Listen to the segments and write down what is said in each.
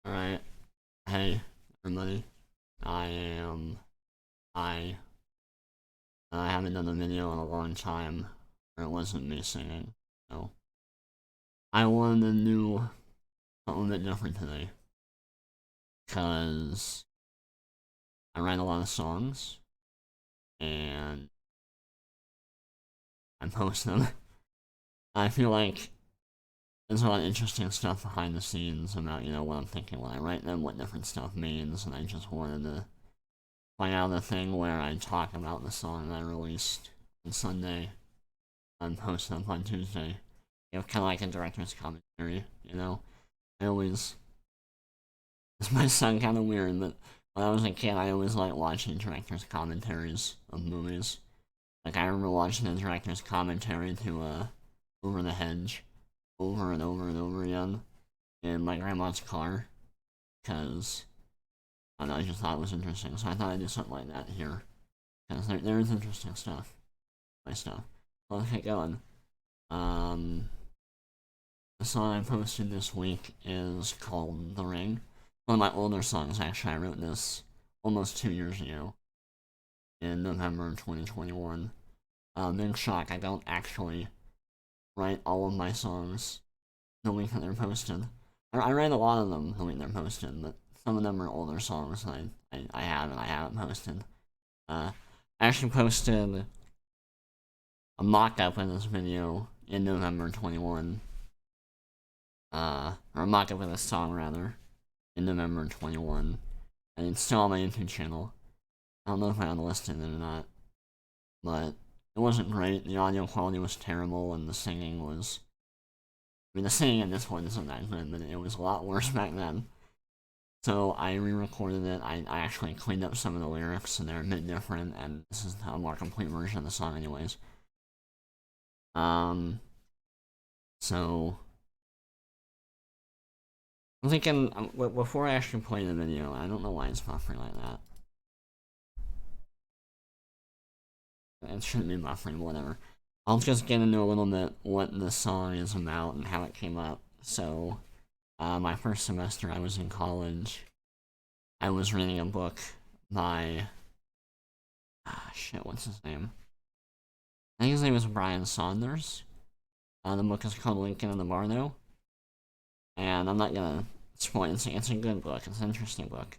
Alright, hey, everybody. I am. I. I haven't done a video in a long time where it wasn't me singing, so. I wanted to do something a bit different today. Because I write a lot of songs, and I post them. I feel like there's a lot of interesting stuff behind the scenes about, what I'm thinking when I write them, what different stuff means, and I just wanted to find out the thing where I talk about the song that I released on Sunday and post up on Tuesday. Kind of like a director's commentary, I always. This might sound kind of weird, but when I was a kid, I always liked watching director's commentaries of movies. Like, I remember watching the director's commentary to, Over the Hedge over and over and over again in my grandma's car, because I don't know, I just thought it was interesting, so I thought I'd do something like that here. Because there is interesting stuff. My stuff. Well, let's get going. The song I posted this week is called The Ring. One of my older songs, actually. I wrote this almost 2 years ago. In November of 2021. Big shock, I don't actually write all of my songs the week that they're posted. I write a lot of them the week they're posted, but some of them are older songs that I haven't posted. I actually posted a mock-up of this video in November 21. Or a mock-up of this song, rather, in November 21. And it's still on my YouTube channel. I don't know if I listed it or not. But it wasn't great. The audio quality was terrible, and the singing was... I mean, the singing in this one isn't that good, but it was a lot worse back then. So I re-recorded it. I actually cleaned up some of the lyrics, and they're a bit different, and this is a more complete version of the song anyways. So... I'm thinking, before I actually play the video, I don't know why it's buffering like that. It shouldn't be buffering, whatever. I'll just get into a little bit what the song is about and how it came up. So, my first semester I was in college, I was reading a book by... what's his name? I think his name is Brian Saunders. The book is called Lincoln and the Bardo. And I'm not gonna spoil it. It's a good book. It's an interesting book.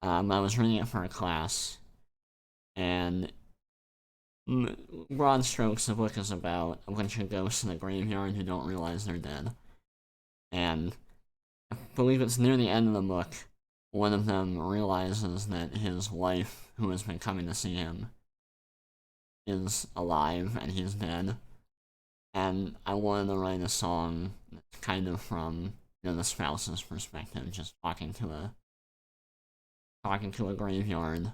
I was reading it for a class, and broad strokes, the book is about a bunch of ghosts in a graveyard who don't realize they're dead. And I believe it's near the end of the book, one of them realizes that his wife, who has been coming to see him, is alive and he's dead. And I wanted to write a song that's kind of from, the spouse's perspective, just talking to a graveyard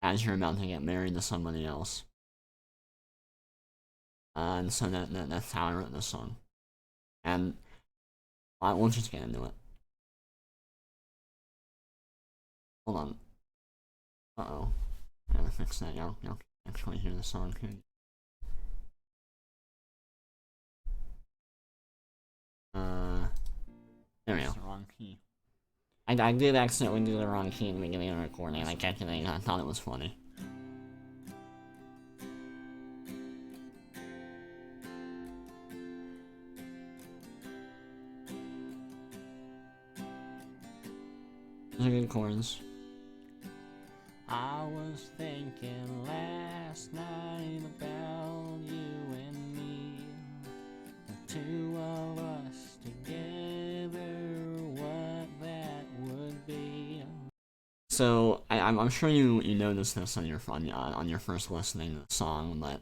as you're about to get married to somebody else. And so that's how I wrote this song. And we'll just get into it. Hold on. Uh-oh. I gotta fix that. Y'all can actually hear the song. There we go. Wrong key. I did accidentally do the wrong key in the beginning of the recording. I kept it in. I thought it was funny. Those are good chords. I was thinking last night about you and me, the two of us together, what that would be. So I'm sure you noticed this on your first listening to the song, but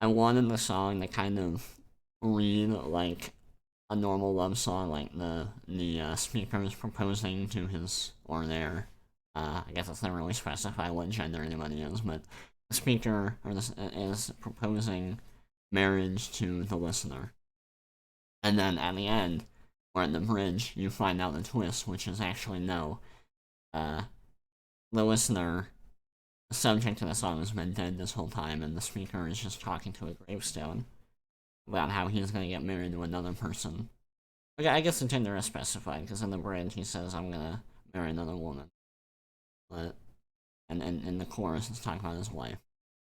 I wanted the song to kind of read like a normal love song, like the speaker is proposing to his or their. I guess it's not really specified what gender anybody is, but the speaker is proposing marriage to the listener. And then at the end, or at the bridge, you find out the twist, which is actually no. The listener, the subject of the song, has been dead this whole time, and the speaker is just talking to a gravestone about how he's going to get married to another person Okay, I guess the gender is specified, because in the bridge he says, I'm gonna marry another woman. But, and in the chorus it's talking about his wife.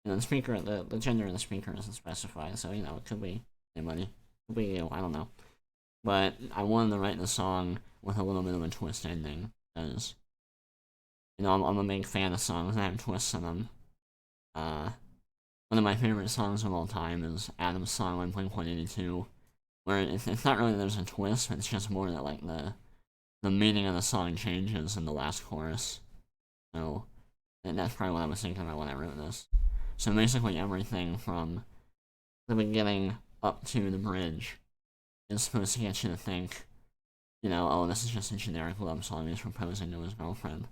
And the speaker, the gender of the speaker isn't specified, so, you know, it could be anybody. It could be you, I don't know. But I wanted to write the song with a little bit of a twist ending, because, you know, I'm a big fan of songs that have twists in them. One of my favorite songs of all time is Adam's song on Blink-182, where it's not really that there's a twist, but it's just more that, like, the meaning of the song changes in the last chorus. So, and that's probably what I was thinking about when I wrote this. So basically everything from the beginning up to the bridge is supposed to get you to think, you know, oh, this is just a generic love song he's proposing to his girlfriend.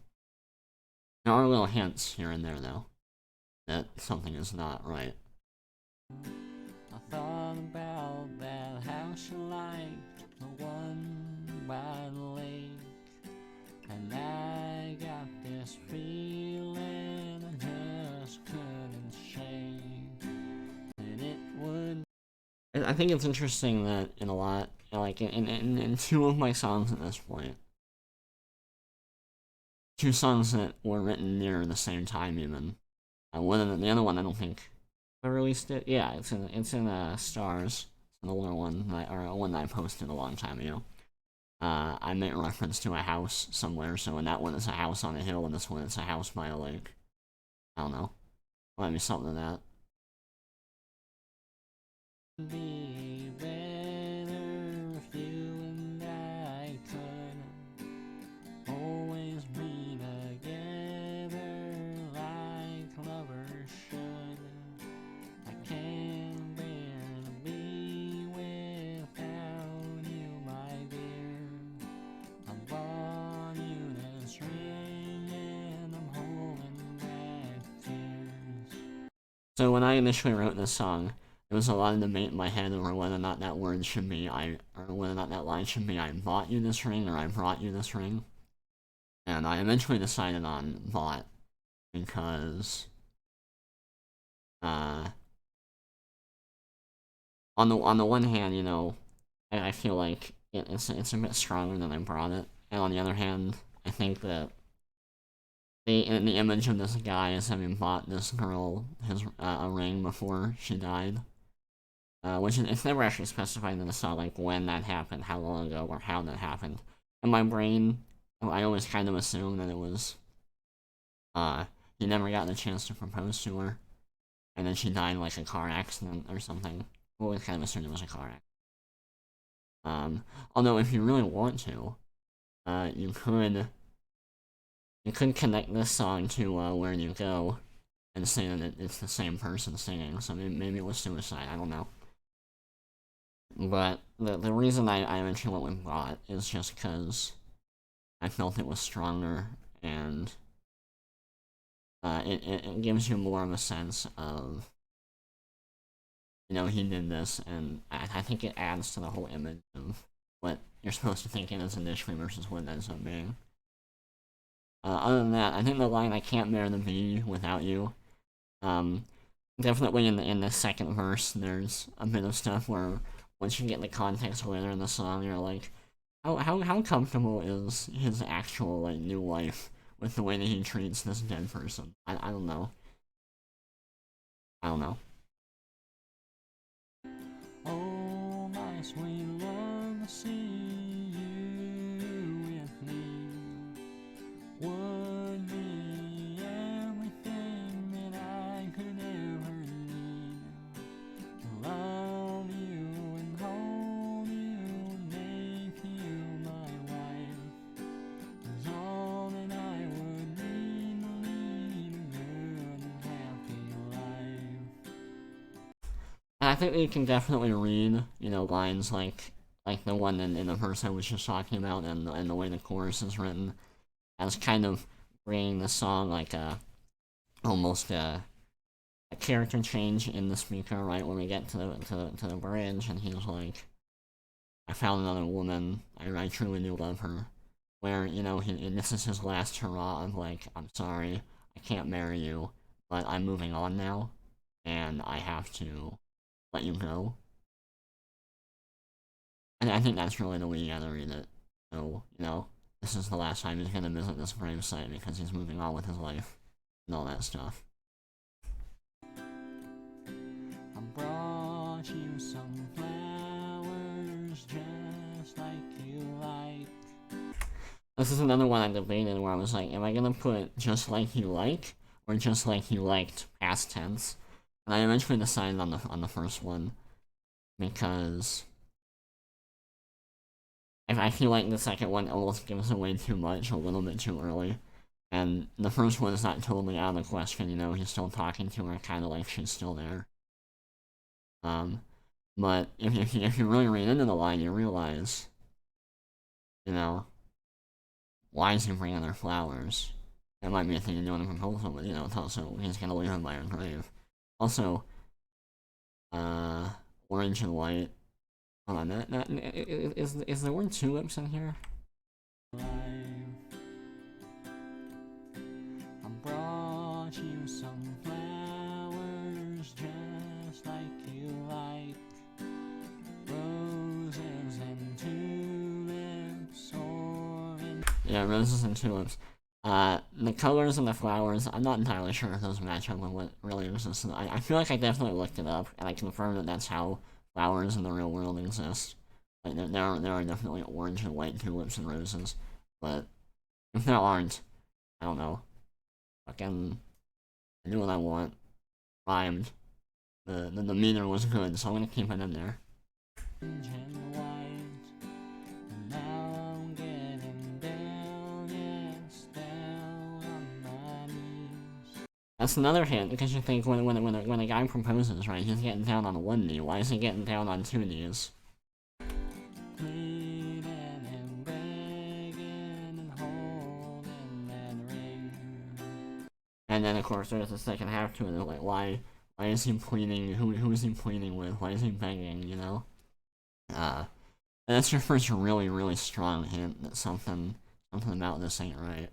There are little hints here and there, though, that something is not right. I thought about that house you liked, the one by the lake, and I got this feeling I just couldn't shake, and it would. I think it's interesting that in a lot, like in two of my songs at this point, two songs that were written near the same time even. The other one I don't think I released it. Yeah, it's in Stars. It's an older one, or one that I posted a long time ago. I made reference to a house somewhere, so in that one it's a house on a hill, and this one it's a house by a lake. I don't know. Might be something to that. Be better if you and I could always be together like lovers should. I can't bear to be without you, my dear. I bought you this ring and I'm holding back tears. So when I initially wrote this song, there was a lot of debate in my head over whether or not that word should be or whether or not that line should be I bought you this ring or I brought you this ring. And I eventually decided on bought because on the one hand, you know, I feel like it's a bit stronger than I brought it, and on the other hand, I think that the image of this guy as having bought this girl a ring before she died, which it's never actually specified in the song, like when that happened, how long ago, or how that happened. In my brain, I always kind of assumed that it was he never got the chance to propose to her, and then she died like a car accident or something. I always kind of assumed it was a car accident. Although if you really want to, you could connect this song to Where You Go and say that it's the same person singing, so maybe it was suicide, I don't know. But the reason I eventually went with Bot is just because I felt it was stronger, and it gives you more of a sense of, you know, he did this, and I think it adds to the whole image of what you're supposed to think it is initially versus what it ends up being. Other than that, I think the line "I can't bear to be without you," definitely in the second verse, there's a bit of stuff where once you get the context later in the song, you're like, how comfortable is his actual like new life with the way that he treats this dead person? I don't know. I don't know. Oh, my sweet love, to see you with me would be everything that I could ever need. To love you and hold you, make you my wife, is all that I would need to lead a good and happy life. And I think you can definitely read, you know, lines like the one in the verse I was just talking about, and the way the chorus is written, as kind of bringing the song like almost a character change in the speaker, right? When we get to the bridge, and he's like, "I found another woman. I truly do love her." Where, you know, this is his last hurrah of like, "I'm sorry, I can't marry you, but I'm moving on now, and I have to let you go." And I think that's really the way you gotta read it. So, you know, this is the last time he's gonna visit this gravesite because he's moving on with his life and all that stuff. I brought you some flowers just like you like. This is another one I debated where I was like, am I gonna put just like you like or just like you liked past tense? And I eventually decided on the first one because I feel like the second one almost gives away too much a little bit too early. And the first one is not totally out of the question, you know, he's still talking to her, kind of like she's still there. But if you really read into the line, you realize, you know, why is he bringing her flowers? That might be a thing to do in a proposal, but, you know, it's also, he's gonna leave her by her grave. Also, orange and white. Hold on, is the word tulips in here? I brought you some flowers just like you like. Roses and tulips yeah, roses and tulips. The colors of the flowers, I'm not entirely sure if those match up with what really exists. I feel like I definitely looked it up, and I confirmed that that's how flowers in the real world exist. Like, there are definitely orange and white tulips and roses, but if there aren't, I don't know. Fucking, I knew what I want. Rhymed. The meter was good, so I'm gonna keep it in there. That's another hint, because you think when a guy proposes, right, he's getting down on one knee. Why is he getting down on two knees? And then, of course, there's the second half to it, like, why is he pleading, who is he pleading with, why is he begging, you know? And that's your first really, really strong hint that something about this ain't right.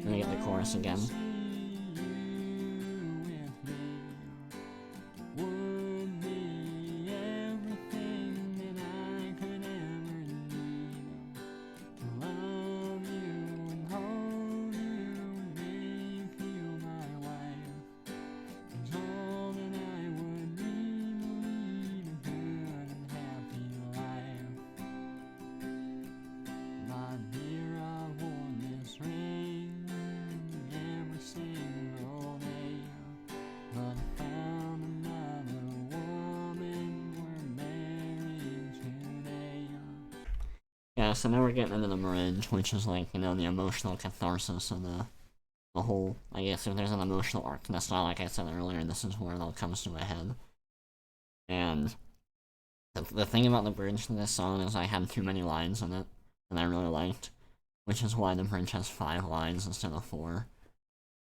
Let me get the chorus again. Yeah, so now we're getting into the bridge, which is like, you know, the emotional catharsis of the whole, I guess if there's an emotional arc in the style, like I said earlier, this is where it all comes to a head. And the thing about the bridge to this song is I had too many lines in it, and I really liked, which is why the bridge has 5 lines instead of 4.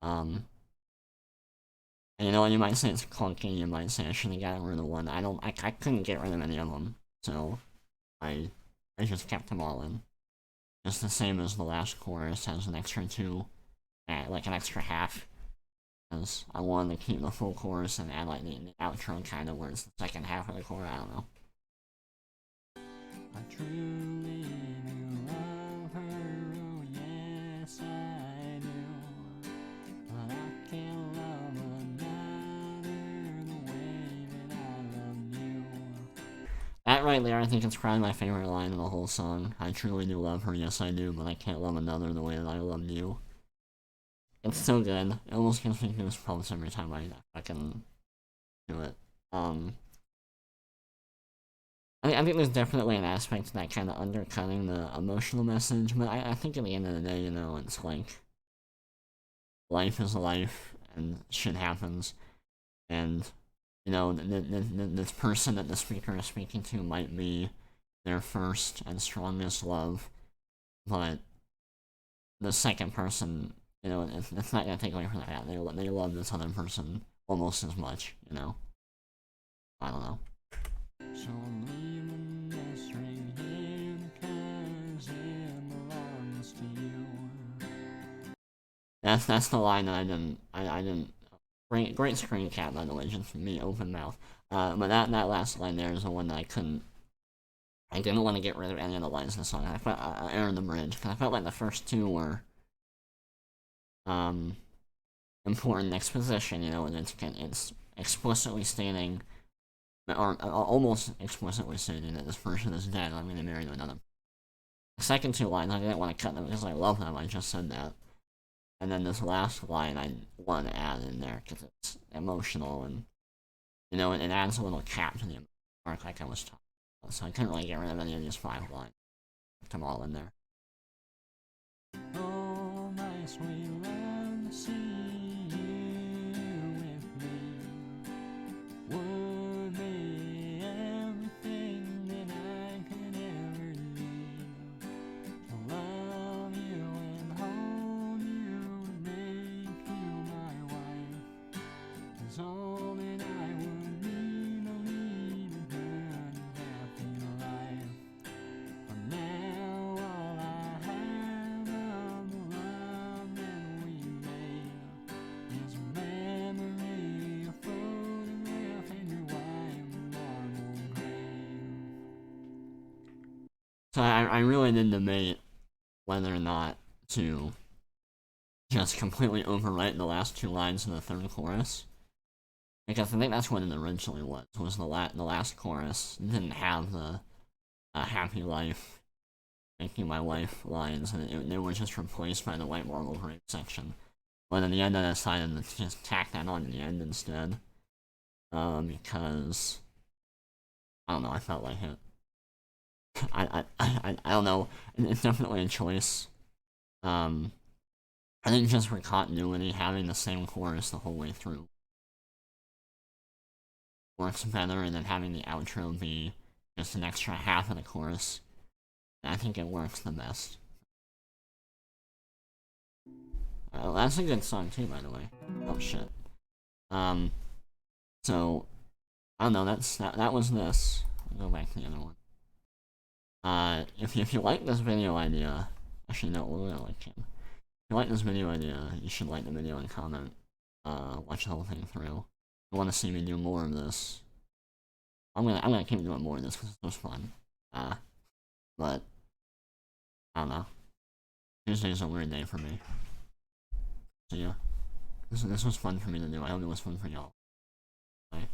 And you know, you might say it's clunky, you might say I should have gotten rid of one. I couldn't get rid of any of them, so I just kept them all in. Just the same as the last chorus has an extra 2, like an extra half. Because I wanted to keep the full chorus and add like the outro kind of where it's the second half of the chorus, I don't know. I truly do love her, oh yes I do. But I can't love another the way that I love you. That right there, I think it's probably my favorite line of the whole song. I truly do love her, yes I do, but I can't love another the way that I love you. It's so good. It almost gives me goosebumps every time I fucking do it. I think there's definitely an aspect to that kind of undercutting the emotional message, but I think at the end of the day, you know, it's like, life is life, and shit happens, and, you know, this person that the speaker is speaking to might be their first and strongest love, but the second person, you know, it's not gonna take away from that. They love this other person almost as much, you know? I don't know. So I'm leaving this ring here because it belongs to you. That's the line that I didn't Great screen cap, by the way, just me, open mouth. But that last line there is the one that I didn't want to get rid of any of the lines in the song. I felt Air in the Bridge, because I felt like the first two were important exposition, you know, and it's explicitly stating, or almost explicitly stating that this person is dead. I'm going to marry another. The second two lines, I didn't want to cut them because I love them. I just said that. And then this last line, I want to add in there because it's emotional and, you know, it adds a little cap to the arc, like I was talking about. So I couldn't really get rid of any of these 5 lines. Put them all in there. Oh, my sweet love, see you with me. Would be everything that I could ever need. To love you and hold you and make you my wife is all that I would need. No need a good happy life. But now all I have of the love that we made is a memory, a photograph in your white marble grave. So I really did debate whether or not to just completely overwrite the last 2 lines in the third chorus. Because I think that's what it originally was the last chorus didn't have the happy life, making my wife lines, and it was just replaced by the white marble grave section. But in the end, I decided to just tack that on in the end instead. Because, I don't know, I felt like it. I don't know, it's definitely a choice. I think just for continuity, having the same chorus the whole way through works better, and then having the outro be just an extra half of the chorus, I think it works the best. That's a good song too, by the way. Oh shit. So I don't know. That was this. I'll go back to the other one. If you like this video idea, actually no, we're gonna like him. If you like this video idea, you should like the video and comment. Watch the whole thing through. If you want to see me do more of this, I'm gonna keep doing more of this because it was fun. But I don't know. Tuesday's a weird day for me. So yeah, this was fun for me to do. I hope it was fun for y'all. Bye.